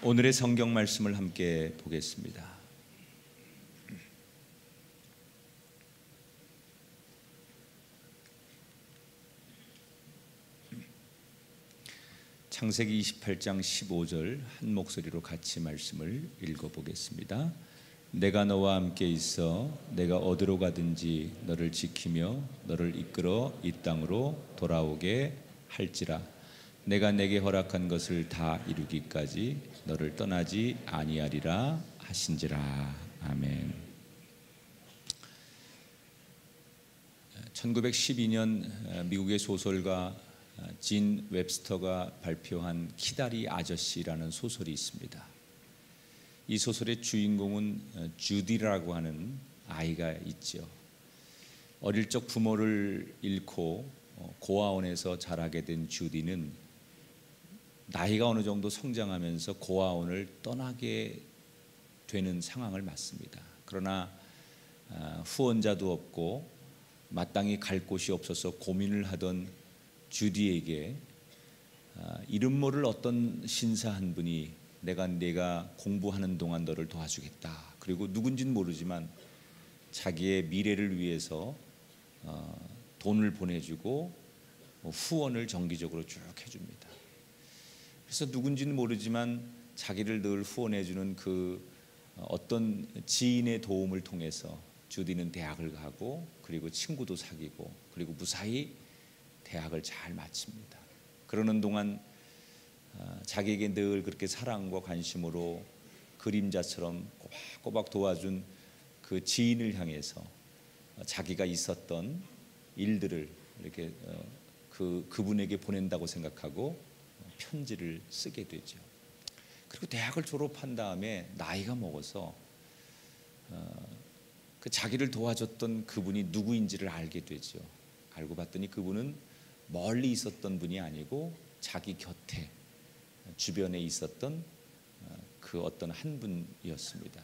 오늘의 성경 말씀을 함께 보겠습니다. 창세기 28장 15절 한 목소리로 같이 말씀을 읽어보겠습니다. 내가 너와 함께 있어 내가 어디로 가든지 너를 지키며 너를 이끌어 이 땅으로 돌아오게 할지라. 내가 내게 허락한 것을 다 이루기까지 너를 떠나지 아니하리라 하신지라. 아멘. 1912년 미국의 소설가 진 웹스터가 발표한 키다리 아저씨라는 소설이 있습니다. 이 소설의 주인공은 주디라고 하는 아이가 있죠. 어릴 적 부모를 잃고 고아원에서 자라게 된 주디는 나이가 어느 정도 성장하면서 고아원을 떠나게 되는 상황을 맞습니다. 그러나 후원자도 없고 마땅히 갈 곳이 없어서 고민을 하던 주디에게 이름 모를 어떤 신사 한 분이 내가 공부하는 동안 너를 도와주겠다. 그리고 누군지는 모르지만 자기의 미래를 위해서 돈을 보내주고 후원을 정기적으로 쭉 해줍니다. 그래서 누군지는 모르지만 자기를 늘 후원해주는 그 어떤 지인의 도움을 통해서 주디는 대학을 가고 그리고 친구도 사귀고 그리고 무사히 대학을 잘 마칩니다. 그러는 동안 자기에게 늘 그렇게 사랑과 관심으로 그림자처럼 꼬박꼬박 도와준 그 지인을 향해서 자기가 있었던 일들을 이렇게 그분에게 보낸다고 생각하고 편지를 쓰게 되죠. 그리고 대학을 졸업한 다음에 나이가 먹어서 그 자기를 도와줬던 그분이 누구인지를 알게 되죠. 알고 봤더니 그분은 멀리 있었던 분이 아니고 자기 곁에 주변에 있었던 그 어떤 한 분이었습니다.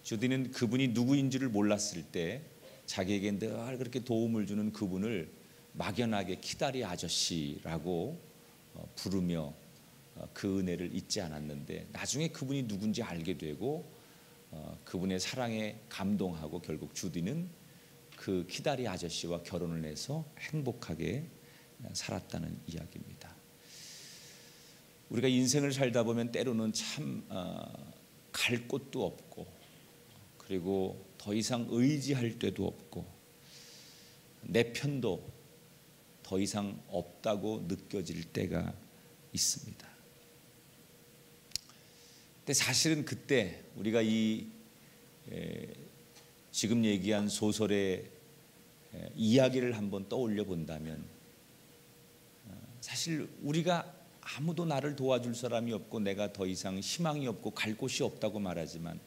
주디는 그분이 누구인지를 몰랐을 때 자기에게 늘 그렇게 도움을 주는 그분을 막연하게 키다리 아저씨라고 부르며 그 은혜를 잊지 않았는데 나중에 그분이 누군지 알게 되고 그분의 사랑에 감동하고 결국 주디는 그 키다리 아저씨와 결혼을 해서 행복하게 살았다는 이야기입니다. 우리가 인생을 살다 보면 때로는 참 갈 곳도 없고 그리고 더 이상 의지할 데도 없고 내 편도 더 이상 없다고 느껴질 때가 있습니다. 근데 사실은 그때 우리가 지금 얘기한 소설의 이야기를 한번 떠올려 본다면 사실 우리가 아무도 나를 도와줄 사람이 없고 내가 더 이상 희망이 없고 갈 곳이 없다고 말하지만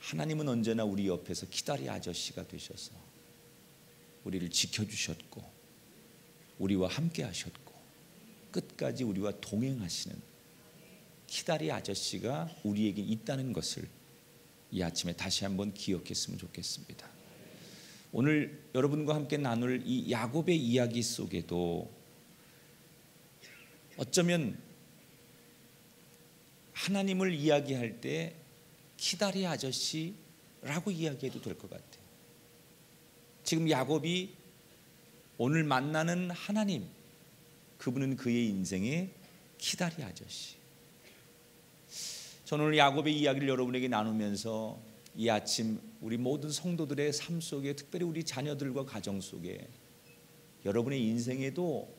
하나님은 언제나 우리 옆에서 키다리 아저씨가 되셔서 우리를 지켜주셨고 우리와 함께 하셨고 끝까지 우리와 동행하시는 키다리 아저씨가 우리에게 있다는 것을 이 아침에 다시 한번 기억했으면 좋겠습니다. 오늘 여러분과 함께 나눌 이 야곱의 이야기 속에도 어쩌면 하나님을 이야기할 때 키다리 아저씨라고 이야기해도 될 것 같아요. 지금 야곱이 오늘 만나는 하나님, 그분은 그의 인생의 키다리 아저씨. 저는 오늘 야곱의 이야기를 여러분에게 나누면서 이 아침 우리 모든 성도들의 삶 속에 특별히 우리 자녀들과 가정 속에 여러분의 인생에도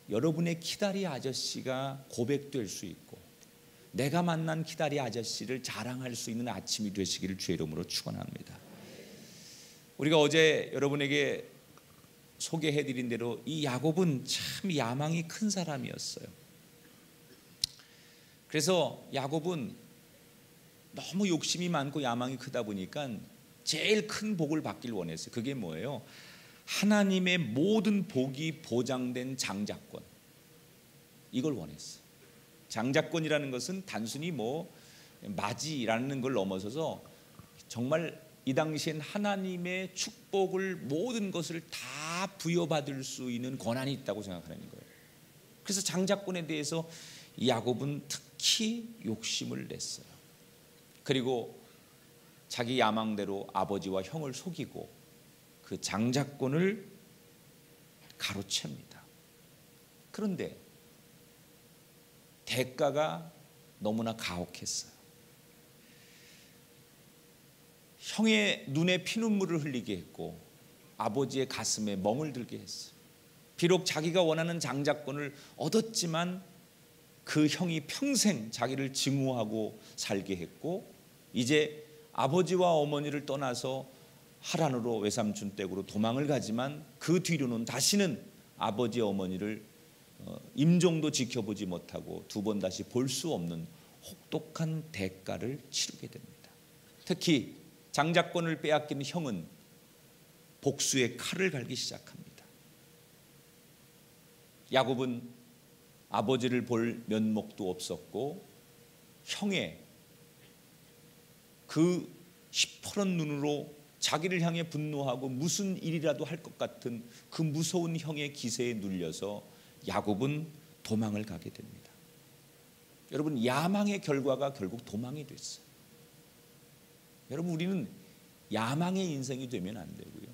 여러분의 키다리 아저씨가 고백될 수 있고 내가 만난 키다리 아저씨를 자랑할 수 있는 아침이 되시기를 주의 이름으로 축원합니다. 우리가 어제 여러분에게 소개해드린 대로 이 야곱은 참 야망이 큰 사람이었어요. 그래서 야곱은 너무 욕심이 많고 야망이 크다 보니까 제일 큰 복을 받길 원했어요. 그게 뭐예요? 하나님의 모든 복이 보장된 장자권, 이걸 원했어요. 장자권이라는 것은 단순히 맞이라는 걸 넘어서서 정말 이 당시엔 하나님의 축복을 모든 것을 다 부여받을 수 있는 권한이 있다고 생각하는 거예요. 그래서 장자권에 대해서 야곱은 극히 욕심을 냈어요. 그리고 자기 야망대로 아버지와 형을 속이고 그 장자권을 가로챕니다. 그런데 대가가 너무나 가혹했어요. 형의 눈에 피눈물을 흘리게 했고 아버지의 가슴에 멍을 들게 했어요. 비록 자기가 원하는 장자권을 얻었지만 그 형이 평생 자기를 증오하고 살게 했고, 이제 아버지와 어머니를 떠나서 하란으로 외삼촌 댁으로 도망을 가지만 그 뒤로는 다시는 아버지 어머니를 임종도 지켜보지 못하고 두 번 다시 볼 수 없는 혹독한 대가를 치르게 됩니다. 특히 장자권을 빼앗긴 형은 복수의 칼을 갈기 시작합니다. 야곱은 아버지를 볼 면목도 없었고 형의 그 시퍼런 눈으로 자기를 향해 분노하고 무슨 일이라도 할 것 같은 그 무서운 형의 기세에 눌려서 야곱은 도망을 가게 됩니다. 여러분, 야망의 결과가 결국 도망이 됐어요. 여러분, 우리는 야망의 인생이 되면 안 되고요,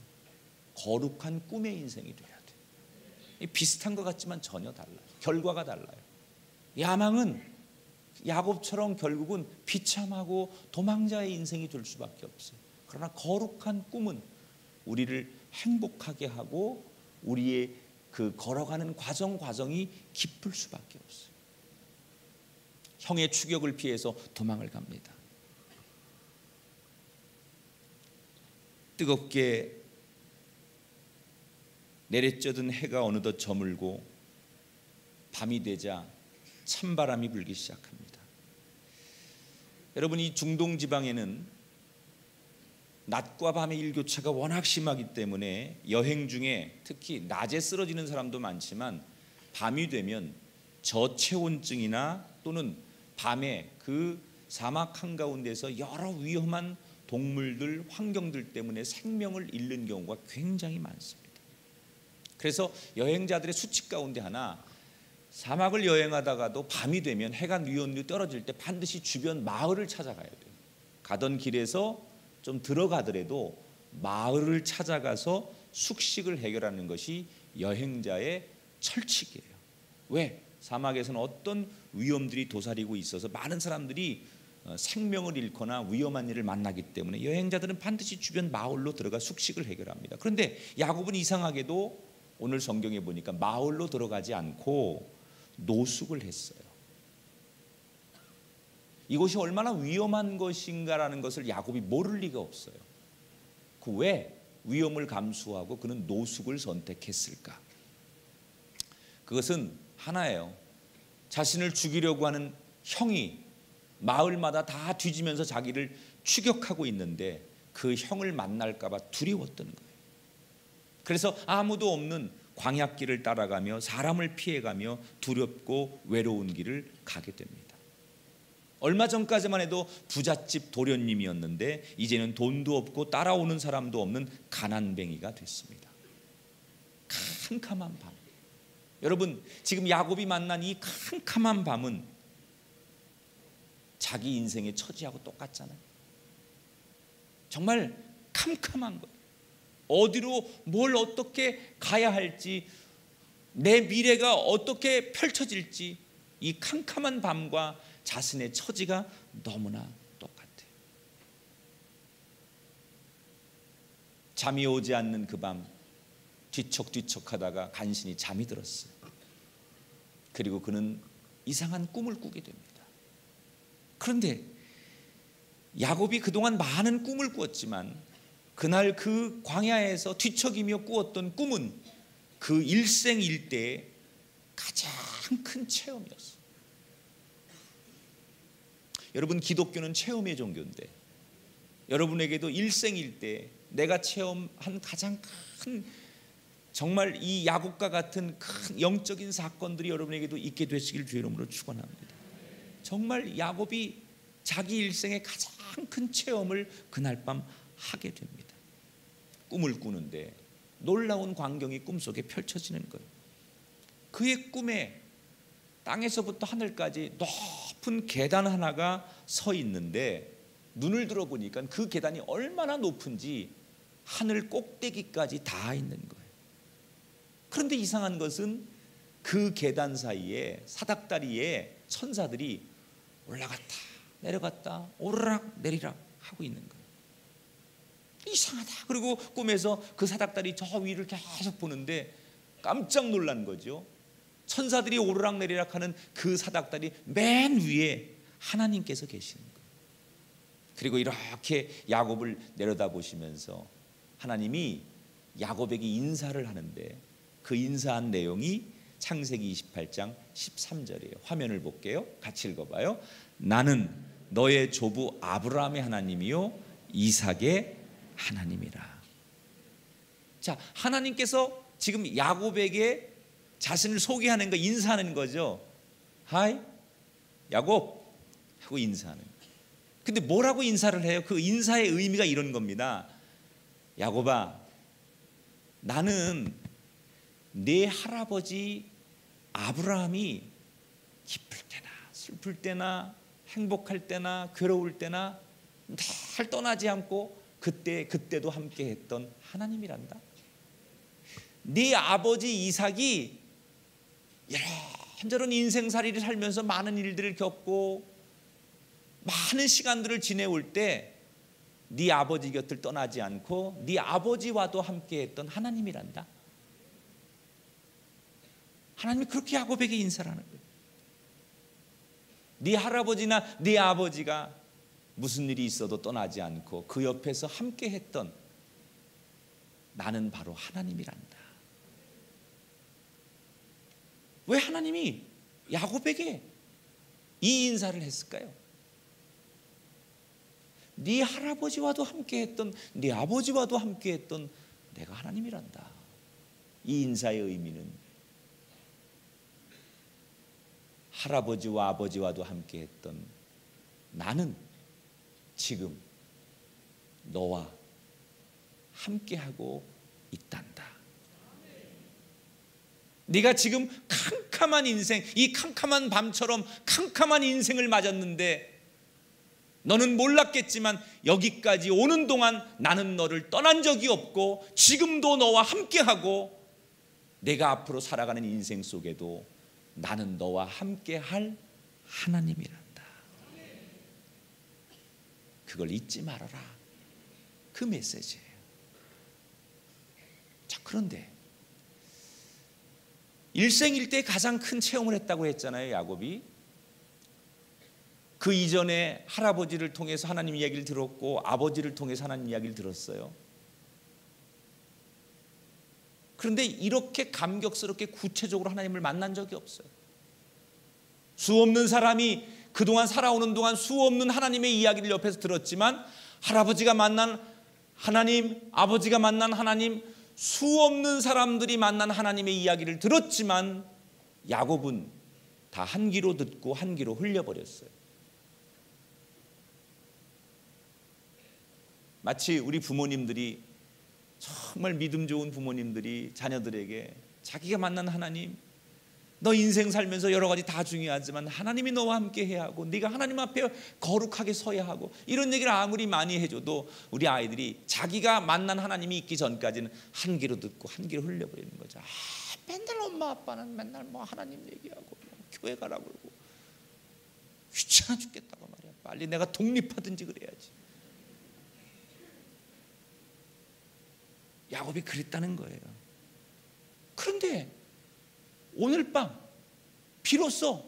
거룩한 꿈의 인생이 돼야 돼요. 비슷한 것 같지만 전혀 달라요. 결과가 달라요. 야망은 야곱처럼 결국은 비참하고 도망자의 인생이 될 수밖에 없어요. 그러나 거룩한 꿈은 우리를 행복하게 하고 우리의 그 걸어가는 과정이 기쁠 수밖에 없어요. 형의 추격을 피해서 도망을 갑니다. 뜨겁게 내리쬐든 해가 어느덧 저물고 밤이 되자 찬바람이 불기 시작합니다. 여러분, 이 중동 지방에는 낮과 밤의 일교차가 워낙 심하기 때문에 여행 중에 특히 낮에 쓰러지는 사람도 많지만 밤이 되면 저체온증이나 또는 밤에 그 사막 한가운데서 여러 위험한 동물들, 환경들 때문에 생명을 잃는 경우가 굉장히 많습니다. 그래서 여행자들의 수칙 가운데 하나, 사막을 여행하다가도 밤이 되면 해가 뉘엿뉘엿 떨어질 때 반드시 주변 마을을 찾아가야 돼요. 가던 길에서 좀 들어가더라도 마을을 찾아가서 숙식을 해결하는 것이 여행자의 철칙이에요. 왜? 사막에서는 어떤 위험들이 도사리고 있어서 많은 사람들이 생명을 잃거나 위험한 일을 만나기 때문에 여행자들은 반드시 주변 마을로 들어가 숙식을 해결합니다. 그런데 야곱은 이상하게도 오늘 성경에 보니까 마을로 들어가지 않고 노숙을 했어요. 이곳이 얼마나 위험한 것인가라는 것을 야곱이 모를 리가 없어요. 그 왜 위험을 감수하고 그는 노숙을 선택했을까? 그것은 하나예요. 자신을 죽이려고 하는 형이 마을마다 다 뒤지면서 자기를 추격하고 있는데 그 형을 만날까 봐 두려웠던 거예요. 그래서 아무도 없는 광야길을 따라가며 사람을 피해가며 두렵고 외로운 길을 가게 됩니다. 얼마 전까지만 해도 부잣집 도련님이었는데 이제는 돈도 없고 따라오는 사람도 없는 가난뱅이가 됐습니다. 캄캄한 밤. 여러분, 지금 야곱이 만난 이 캄캄한 밤은 자기 인생의 처지하고 똑같잖아요. 정말 캄캄한 거예요. 어디로 뭘 어떻게 가야 할지, 내 미래가 어떻게 펼쳐질지, 이 캄캄한 밤과 자신의 처지가 너무나 똑같아요. 잠이 오지 않는 그 밤, 뒤척뒤척하다가 간신히 잠이 들었어요. 그리고 그는 이상한 꿈을 꾸게 됩니다. 그런데 야곱이 그동안 많은 꿈을 꾸었지만 그날 그 광야에서 뒤척이며 꾸었던 꿈은 그 일생일대의 가장 큰 체험이었어요. 여러분, 기독교는 체험의 종교인데 여러분에게도 일생일대 내가 체험한 가장 큰, 정말 이 야곱과 같은 큰 영적인 사건들이 여러분에게도 있게 되시길 주의 이름으로 축원합니다. 정말 야곱이 자기 일생의 가장 큰 체험을 그날 밤 하게 됩니다. 꿈을 꾸는데 놀라운 광경이 꿈속에 펼쳐지는 거예요. 그의 꿈에 땅에서부터 하늘까지 높은 계단 하나가 서 있는데 눈을 들어보니까 그 계단이 얼마나 높은지 하늘 꼭대기까지 닿아 있는 거예요. 그런데 이상한 것은 그 계단 사이에 사닥다리에 천사들이 올라갔다 내려갔다 오르락 내리락 하고 있는 거예요. 이상하다. 그리고 꿈에서 그 사닥다리 저 위를 계속 보는데 깜짝 놀란 거죠. 천사들이 오르락 내리락 하는 그 사닥다리 맨 위에 하나님께서 계시는 거예요. 그리고 이렇게 야곱을 내려다보시면서 하나님이 야곱에게 인사를 하는데 그 인사한 내용이 창세기 28장 13절이에요. 화면을 볼게요. 같이 읽어봐요. 나는 너의 조부 아브라함의 하나님이요 이삭의 하나님이라. 자, 하나님께서 지금 야곱에게 자신을 소개하는 거, 인사하는 거죠. 하이 야곱 하고 인사하는 거예요. 근데 뭐라고 인사를 해요? 그 인사의 의미가 이런 겁니다. 야곱아, 나는 네 할아버지 아브라함이 기쁠 때나 슬플 때나 행복할 때나 괴로울 때나 늘 떠나지 않고 그때도 함께 했던 하나님이란다. 네 아버지 이삭이 이런저런 인생살이를 살면서 많은 일들을 겪고 많은 시간들을 지내올 때 네 아버지 곁을 떠나지 않고 네 아버지와도 함께 했던 하나님이란다. 하나님이 그렇게 야곱에게 인사를 하는 거예요. 네 할아버지나 네 아버지가 무슨 일이 있어도 떠나지 않고 그 옆에서 함께 했던 나는 바로 하나님이란다. 왜 하나님이 야곱에게 이 인사를 했을까요? 네 할아버지와도 함께했던 네 아버지와도 함께했던 내가 하나님이란다. 이 인사의 의미는 할아버지와 아버지와도 함께했던 나는 지금 너와 함께하고 있단다. 네가 지금 캄캄한 인생, 이 캄캄한 밤처럼 캄캄한 인생을 맞았는데 너는 몰랐겠지만 여기까지 오는 동안 나는 너를 떠난 적이 없고 지금도 너와 함께하고 내가 앞으로 살아가는 인생 속에도 나는 너와 함께할 하나님이란다. 그걸 잊지 말아라. 그 메시지예요. 자, 그런데 일생일대 가장 큰 체험을 했다고 했잖아요, 야곱이. 그 이전에 할아버지를 통해서 하나님 이야기를 들었고 아버지를 통해서 하나님 이야기를 들었어요. 그런데 이렇게 감격스럽게 구체적으로 하나님을 만난 적이 없어요. 수없는 사람이 그동안 살아오는 동안 수없는 하나님의 이야기를 옆에서 들었지만 할아버지가 만난 하나님, 아버지가 만난 하나님, 수없는 사람들이 만난 하나님의 이야기를 들었지만 야곱은 다 한 귀로 듣고 한 귀로 흘려버렸어요. 마치 우리 부모님들이, 정말 믿음 좋은 부모님들이 자녀들에게 자기가 만난 하나님, 너 인생 살면서 여러 가지 다 중요하지만 하나님이 너와 함께 해야 하고 네가 하나님 앞에 거룩하게 서야 하고 이런 얘기를 아무리 많이 해줘도 우리 아이들이 자기가 만난 하나님이 있기 전까지는 한 귀로 듣고 한 귀로 흘려버리는 거죠. 맨날 엄마 아빠는 맨날 뭐 하나님 얘기하고 뭐 교회 가라고 그러고 귀찮아 죽겠다고 말이야. 빨리 내가 독립하든지 그래야지. 야곱이 그랬다는 거예요. 그런데 오늘 밤 비로소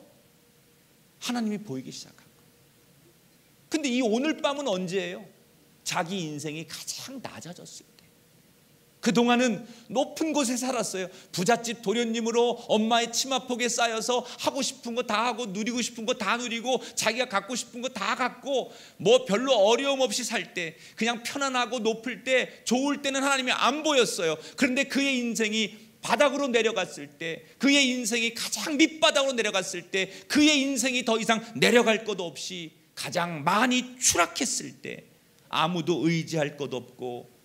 하나님이 보이기 시작한 거예요. 근데 이 오늘 밤은 언제예요? 자기 인생이 가장 낮아졌을 때. 그동안은 높은 곳에 살았어요. 부잣집 도련님으로 엄마의 치마폭에 쌓여서 하고 싶은 거 다 하고 누리고 싶은 거 다 누리고 자기가 갖고 싶은 거 다 갖고 뭐 별로 어려움 없이 살 때, 그냥 편안하고 높을 때, 좋을 때는 하나님이 안 보였어요. 그런데 그의 인생이 바닥으로 내려갔을 때, 그의 인생이 가장 밑바닥으로 내려갔을 때, 그의 인생이 더 이상 내려갈 것 없이 가장 많이 추락했을 때, 아무도 의지할 것 없고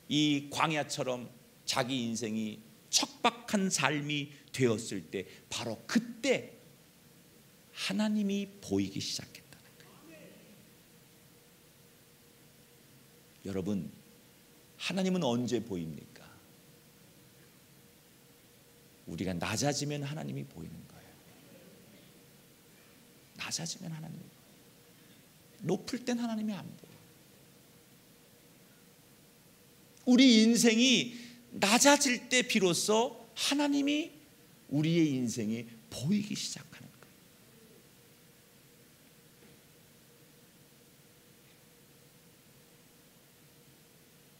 이 광야처럼 자기 인생이 척박한 삶이 되었을 때, 바로 그때 하나님이 보이기 시작했다는 거예요. 여러분, 하나님은 언제 보입니까? 우리가 낮아지면 하나님이 보이는 거예요. 낮아지면 하나님이 보여요. 높을 땐 하나님이 안 보여요. 우리 인생이 낮아질 때 비로소 하나님이 우리의 인생에 보이기 시작하는 거예요.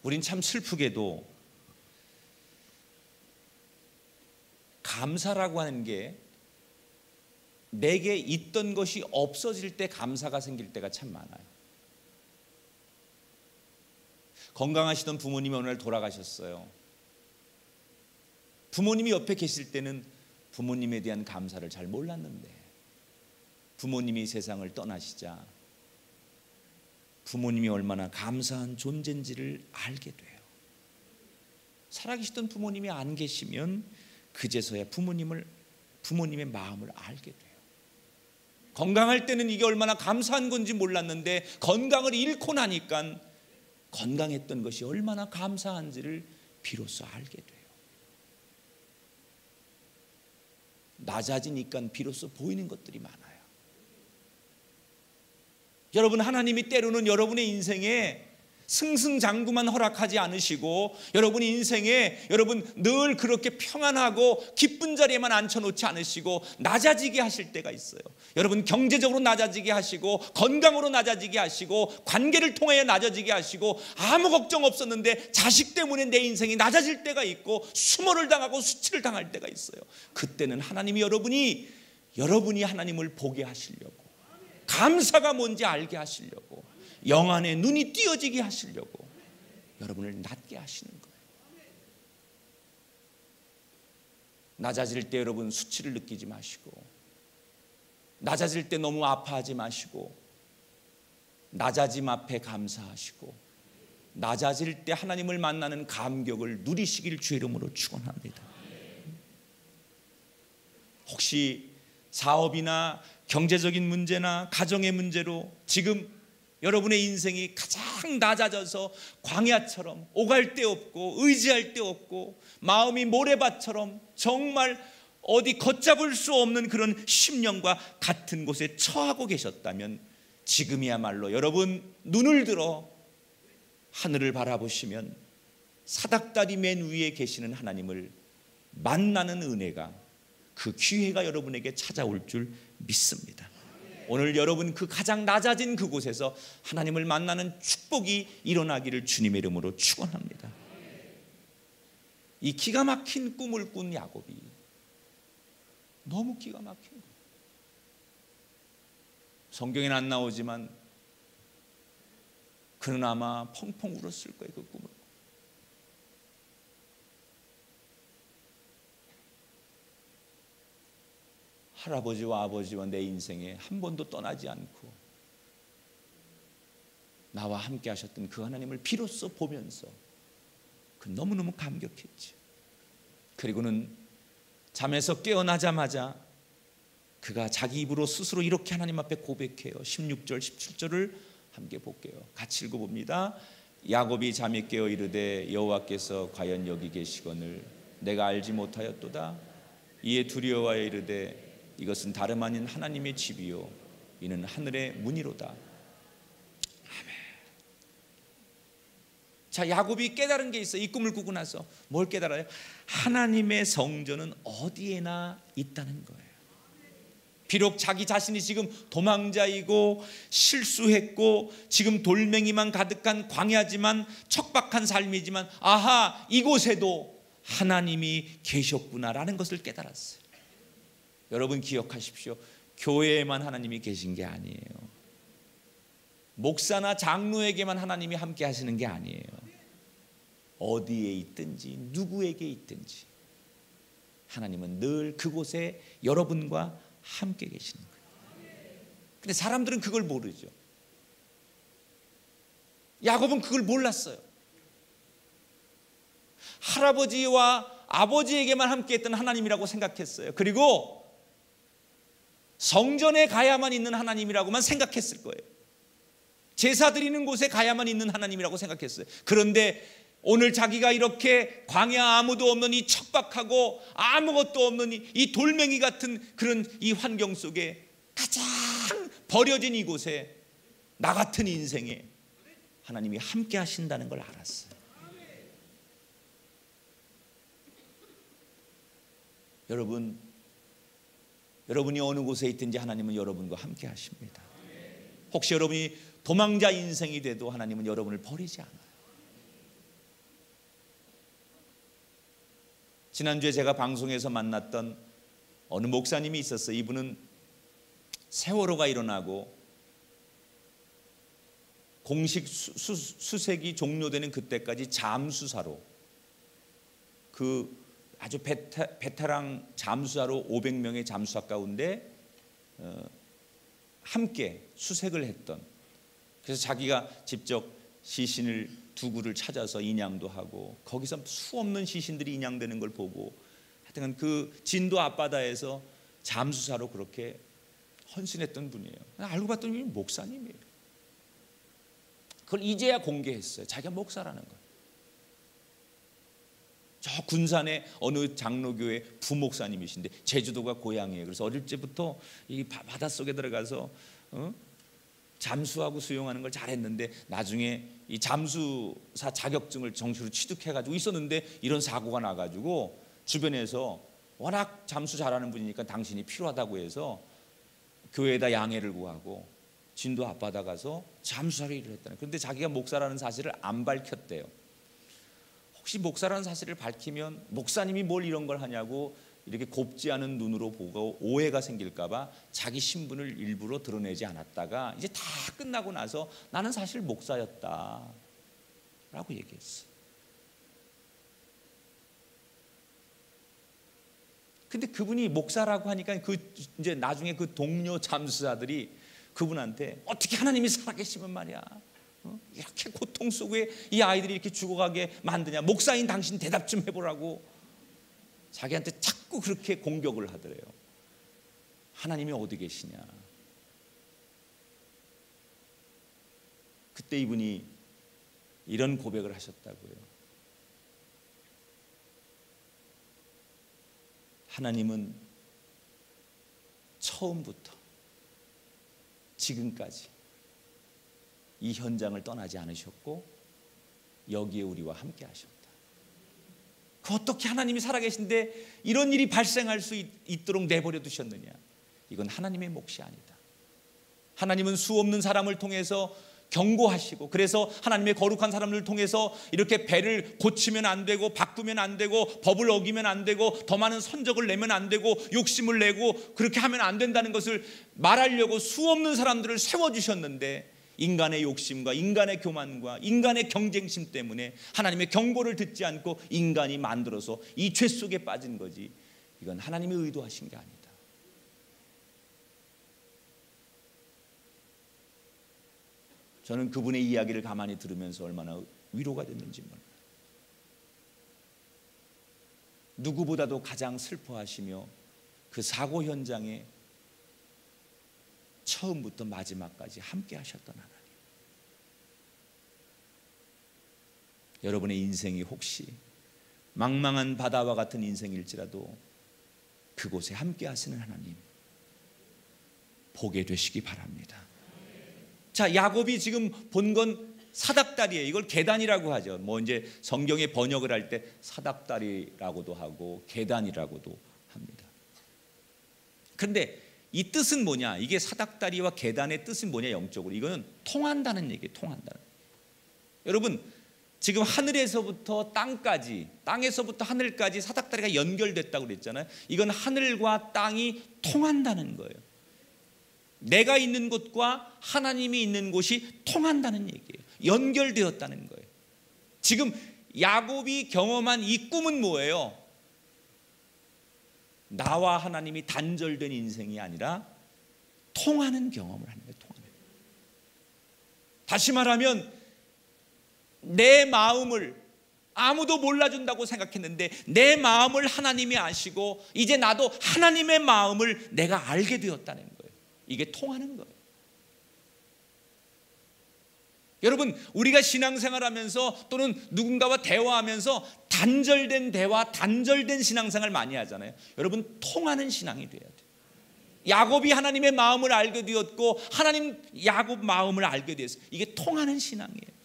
우린 참 슬프게도 감사라고 하는 게 내게 있던 것이 없어질 때 감사가 생길 때가 참 많아요. 건강하시던 부모님이 오늘 돌아가셨어요. 부모님이 옆에 계실 때는 부모님에 대한 감사를 잘 몰랐는데 부모님이 세상을 떠나시자 부모님이 얼마나 감사한 존재인지를 알게 돼요. 살아계시던 부모님이 안 계시면 그제서야 부모님의 마음을 알게 돼요. 건강할 때는 이게 얼마나 감사한 건지 몰랐는데 건강을 잃고 나니까 건강했던 것이 얼마나 감사한지를 비로소 알게 돼요. 낮아지니까 비로소 보이는 것들이 많아요. 여러분, 하나님이 때로는 여러분의 인생에 승승장구만 허락하지 않으시고 여러분 인생에 늘 그렇게 평안하고 기쁜 자리에만 앉혀놓지 않으시고 낮아지게 하실 때가 있어요. 여러분, 경제적으로 낮아지게 하시고 건강으로 낮아지게 하시고 관계를 통해 낮아지게 하시고 아무 걱정 없었는데 자식 때문에 내 인생이 낮아질 때가 있고 수모를 당하고 수치를 당할 때가 있어요. 그때는 하나님이 여러분이 하나님을 보게 하시려고, 감사가 뭔지 알게 하시려고, 영 안에 눈이 띄어지게 하시려고 여러분을 낮게 하시는 거예요. 낮아질 때 여러분 수치를 느끼지 마시고, 낮아질 때 너무 아파하지 마시고, 낮아짐 앞에 감사하시고, 낮아질 때 하나님을 만나는 감격을 누리시길 주의 이름으로 축원합니다. 혹시 사업이나 경제적인 문제나 가정의 문제로 지금 여러분의 인생이 가장 낮아져서 광야처럼 오갈 데 없고 의지할 데 없고 마음이 모래밭처럼 정말 어디 걷잡을 수 없는 그런 심령과 같은 곳에 처하고 계셨다면 지금이야말로 여러분 눈을 들어 하늘을 바라보시면 사닥다리 맨 위에 계시는 하나님을 만나는 은혜가, 그 기회가 여러분에게 찾아올 줄 믿습니다. 오늘 여러분 그 가장 낮아진 그곳에서 하나님을 만나는 축복이 일어나기를 주님의 이름으로 축원합니다. 이 기가 막힌 꿈을 꾼 야곱이 너무 기가 막힌 거예요. 성경에는 안 나오지만 그는 아마 펑펑 울었을 거예요. 그 꿈을. 할아버지와 아버지와 내 인생에 한 번도 떠나지 않고 나와 함께 하셨던 그 하나님을 비로소 보면서 그 너무너무 감격했지. 그리고는 잠에서 깨어나자마자 그가 자기 입으로 스스로 이렇게 하나님 앞에 고백해요. 16절 17절을 함께 볼게요. 같이 읽어봅니다. 야곱이 잠이 깨어 이르되 여호와께서 과연 여기 계시거늘 내가 알지 못하였도다. 이에 두려워하여 이르되 이것은 다름 아닌 하나님의 집이요 이는 하늘의 문이로다. 아멘. 자, 야곱이 깨달은 게 있어요. 이 꿈을 꾸고 나서 뭘 깨달아요? 하나님의 성전은 어디에나 있다는 거예요. 비록 자기 자신이 지금 도망자이고 실수했고 지금 돌멩이만 가득한 광야지만 척박한 삶이지만 아하, 이곳에도 하나님이 계셨구나라는 것을 깨달았어요. 여러분 기억하십시오. 교회에만 하나님이 계신 게 아니에요. 목사나 장로에게만 하나님이 함께 하시는 게 아니에요. 어디에 있든지 누구에게 있든지 하나님은 늘 그곳에 여러분과 함께 계시는 거예요. 근데 사람들은 그걸 모르죠. 야곱은 그걸 몰랐어요. 할아버지와 아버지에게만 함께 했던 하나님이라고 생각했어요. 그리고 성전에 가야만 있는 하나님이라고만 생각했을 거예요. 제사 드리는 곳에 가야만 있는 하나님이라고 생각했어요. 그런데 오늘 자기가 이렇게 광야 아무도 없는 이 척박하고 아무것도 없는 이 돌멩이 같은 그런 이 환경 속에 가장 버려진 이곳에 나 같은 인생에 하나님이 함께 하신다는 걸 알았어요. 여러분이 어느 곳에 있든지 하나님은 여러분과 함께 하십니다. 혹시 여러분이 도망자 인생이 돼도 하나님은 여러분을 버리지 않아요. 지난주에 제가 방송에서 만났던 어느 목사님이 있었어요. 이분은 세월호가 일어나고 공식 수색이 종료되는 그때까지 잠수사로, 그 아주 베테랑 잠수사로 500명의 잠수사 가운데 함께 수색을 했던, 그래서 자기가 직접 시신을 두 구를 찾아서 인양도 하고 거기서 수없는 시신들이 인양되는 걸 보고 하여튼 그 진도 앞바다에서 잠수사로 그렇게 헌신했던 분이에요. 알고 봤더니 목사님이에요. 그걸 이제야 공개했어요. 자기가 목사라는 걸. 저 군산의 어느 장로교회 부목사님이신데 제주도가 고향이에요. 그래서 어릴 때부터 이 바닷속에 들어가서 잠수하고 수영하는 걸 잘했는데 나중에 이 잠수사 자격증을 정시로 취득해가지고 있었는데 이런 사고가 나가지고 주변에서 워낙 잠수 잘하는 분이니까 당신이 필요하다고 해서 교회에다 양해를 구하고 진도 앞바다 가서 잠수하러 일을 했다는. 그런데 자기가 목사라는 사실을 안 밝혔대요. 혹시 목사라는 사실을 밝히면 목사님이 뭘 이런 걸 하냐고 이렇게 곱지 않은 눈으로 보고 오해가 생길까봐 자기 신분을 일부러 드러내지 않았다가 이제 다 끝나고 나서 나는 사실 목사였다 라고 얘기했어. 근데 그분이 목사라고 하니까 이제 나중에 그 동료 잠수사들이 그분한테 어떻게 하나님이 살아계시면 말이야, 이렇게 고통 속에 이 아이들이 이렇게 죽어가게 만드냐, 목사인 당신 대답 좀 해보라고 자기한테 자꾸 그렇게 공격을 하더래요. 하나님이 어디 계시냐. 그때 이분이 이런 고백을 하셨다고요. 하나님은 처음부터 지금까지 이 현장을 떠나지 않으셨고 여기에 우리와 함께 하셨다. 그 어떻게 하나님이 살아계신데 이런 일이 발생할 수 있도록 내버려 두셨느냐. 이건 하나님의 몫이 아니다. 하나님은 수없는 사람을 통해서 경고하시고, 그래서 하나님의 거룩한 사람들을 통해서 이렇게 배를 고치면 안 되고 바꾸면 안 되고 법을 어기면 안 되고 더 많은 선적을 내면 안 되고 욕심을 내고 그렇게 하면 안 된다는 것을 말하려고 수없는 사람들을 세워주셨는데 인간의 욕심과 인간의 교만과 인간의 경쟁심 때문에 하나님의 경고를 듣지 않고 인간이 만들어서 이 죄 속에 빠진 거지, 이건 하나님이 의도하신 게 아니다. 저는 그분의 이야기를 가만히 들으면서 얼마나 위로가 됐는지 몰라요. 누구보다도 가장 슬퍼하시며 그 사고 현장에 처음부터 마지막까지 함께 하셨던 하나님. 여러분의 인생이 혹시 망망한 바다와 같은 인생일지라도 그곳에 함께 하시는 하나님 보게 되시기 바랍니다. 자, 야곱이 지금 본 건 사닥다리예요. 이걸 계단이라고 하죠. 뭐 이제 성경에 번역을 할 때 사닥다리라고도 하고 계단이라고도 합니다. 그런데 이 뜻은 뭐냐? 이게 사닥다리와 계단의 뜻은 뭐냐? 영적으로 이거는 통한다는 얘기예요. 통한다는. 여러분, 지금 하늘에서부터 땅까지, 땅에서부터 하늘까지 사닥다리가 연결됐다고 그랬잖아요. 이건 하늘과 땅이 통한다는 거예요. 내가 있는 곳과 하나님이 있는 곳이 통한다는 얘기예요. 연결되었다는 거예요. 지금 야곱이 경험한 이 꿈은 뭐예요? 나와 하나님이 단절된 인생이 아니라 통하는 경험을 하는 거예요. 통하는. 다시 말하면 내 마음을 아무도 몰라준다고 생각했는데 내 마음을 하나님이 아시고 이제 나도 하나님의 마음을 내가 알게 되었다는 거예요. 이게 통하는 거예요. 여러분, 우리가 신앙생활하면서 또는 누군가와 대화하면서 단절된 대화, 단절된 신앙생활 많이 하잖아요. 여러분, 통하는 신앙이 돼야 돼요. 야곱이 하나님의 마음을 알게 되었고 하나님 야곱 마음을 알게 되었어요. 이게 통하는 신앙이에요.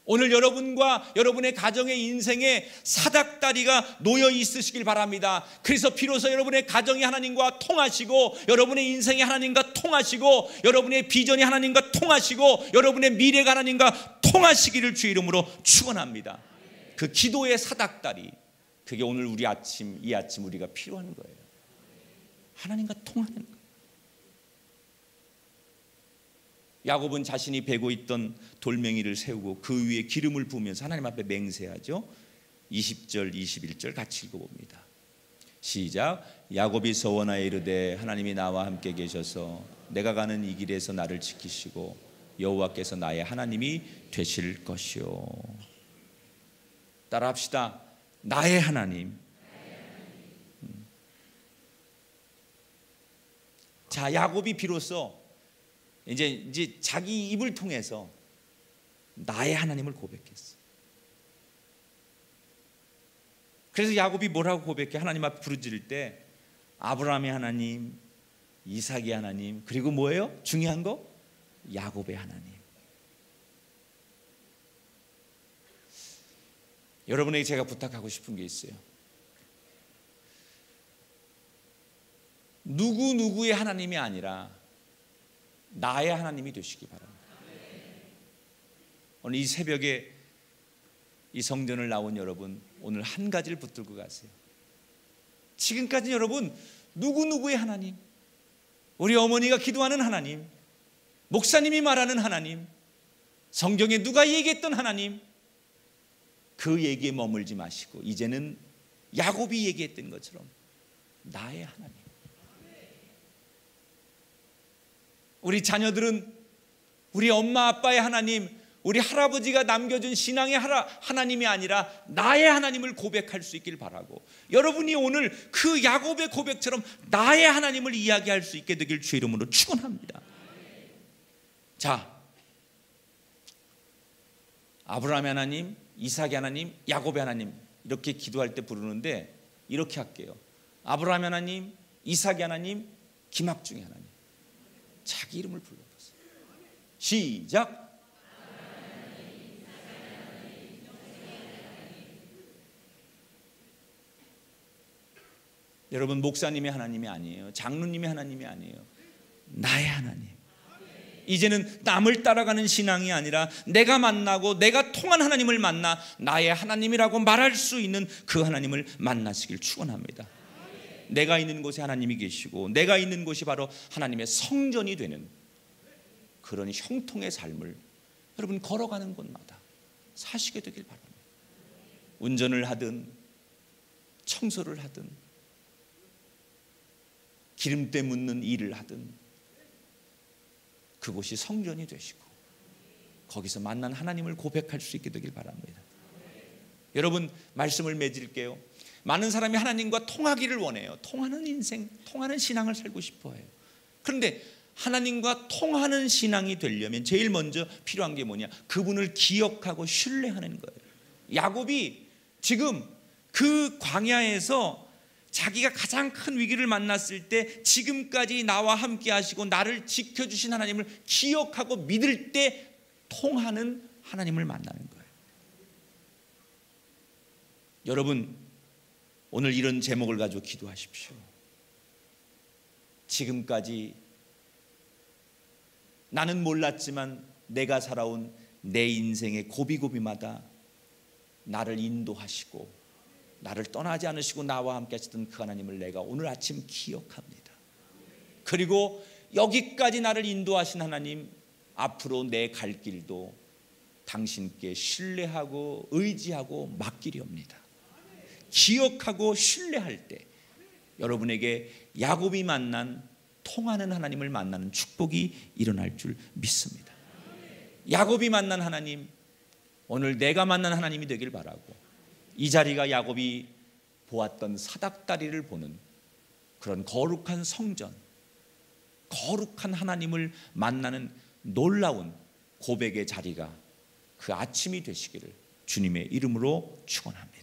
오늘 여러분과 여러분의 가정의 인생에 사닥다리가 놓여 있으시길 바랍니다. 그래서 비로소 여러분의 가정이 하나님과 통하시고 여러분의 인생이 하나님과 통하시고 여러분의 비전이 하나님과 통하시고 여러분의 미래가 하나님과 통하시기를 주의 이름으로 축원합니다. 그 기도의 사닥다리, 그게 오늘 이 아침 우리가 필요한 거예요. 하나님과 통하는 거예요. 야곱은 자신이 베고 있던 돌멩이를 세우고 그 위에 기름을 부으면서 하나님 앞에 맹세하죠. 20절 21절 같이 읽어봅니다. 시작. 야곱이 서원하여 이르되 하나님이 나와 함께 계셔서 내가 가는 이 길에서 나를 지키시고 여호와께서 나의 하나님이 되실 것이요. 따라합시다. 나의 하나님. 자, 야곱이 비로소 이제 자기 입을 통해서 나의 하나님을 고백했어. 그래서 야곱이 뭐라고 고백해? 하나님 앞에 부르짖을 때 아브라함의 하나님, 이삭의 하나님, 그리고 뭐예요? 중요한 거? 야곱의 하나님. 여러분에게 제가 부탁하고 싶은 게 있어요. 누구의 하나님이 아니라 나의 하나님이 되시기 바랍니다. 오늘 이 새벽에 이 성전을 나온 여러분, 오늘 한 가지를 붙들고 가세요. 지금까지 여러분 누구의 하나님, 우리 어머니가 기도하는 하나님, 목사님이 말하는 하나님, 성경에 누가 얘기했던 하나님, 그 얘기에 머물지 마시고 이제는 야곱이 얘기했던 것처럼 나의 하나님. 우리 자녀들은 우리 엄마 아빠의 하나님, 우리 할아버지가 남겨준 신앙의 하나님이 아니라 나의 하나님을 고백할 수 있길 바라고, 여러분이 오늘 그 야곱의 고백처럼 나의 하나님을 이야기할 수 있게 되길 주의 이름으로 축원합니다. 자, 아브라함의 하나님, 이삭의 하나님, 야곱의 하나님 이렇게 기도할 때 부르는데 이렇게 할게요. 아브라함의 하나님, 이삭의 하나님, 김학중의 하나님. 자기 이름을 불러보세요. 시작. 여러분, 목사님의 하나님이 아니에요. 장로님의 하나님이 아니에요. 나의 하나님. 이제는 남을 따라가는 신앙이 아니라 내가 만나고 내가 통한 하나님을 만나 나의 하나님이라고 말할 수 있는 그 하나님을 만나시길 축원합니다. 내가 있는 곳에 하나님이 계시고 내가 있는 곳이 바로 하나님의 성전이 되는 그런 형통의 삶을 여러분 걸어가는 곳마다 사시게 되길 바랍니다. 운전을 하든 청소를 하든 기름때 묻는 일을 하든 그곳이 성전이 되시고 거기서 만난 하나님을 고백할 수 있게 되길 바랍니다. 여러분, 말씀을 맺을게요. 많은 사람이 하나님과 통하기를 원해요. 통하는 인생, 통하는 신앙을 살고 싶어 해요. 그런데 하나님과 통하는 신앙이 되려면 제일 먼저 필요한 게 뭐냐? 그분을 기억하고 신뢰하는 거예요. 야곱이 지금 그 광야에서 자기가 가장 큰 위기를 만났을 때 지금까지 나와 함께 하시고 나를 지켜주신 하나님을 기억하고 믿을 때 통하는 하나님을 만나는 거예요. 여러분, 오늘 이런 제목을 가지고 기도하십시오. 지금까지 나는 몰랐지만 내가 살아온 내 인생의 고비고비마다 나를 인도하시고 나를 떠나지 않으시고 나와 함께 하시던 그 하나님을 내가 오늘 아침 기억합니다. 그리고 여기까지 나를 인도하신 하나님, 앞으로 내 갈 길도 당신께 신뢰하고 의지하고 맡기렵니다. 기억하고 신뢰할 때 여러분에게 야곱이 만난 통하는 하나님을 만나는 축복이 일어날 줄 믿습니다. 야곱이 만난 하나님, 오늘 내가 만난 하나님이 되길 바라고, 이 자리가 야곱이 보았던 사닥다리를 보는 그런 거룩한 성전, 거룩한 하나님을 만나는 놀라운 고백의 자리가 그 아침이 되시기를 주님의 이름으로 축원합니다.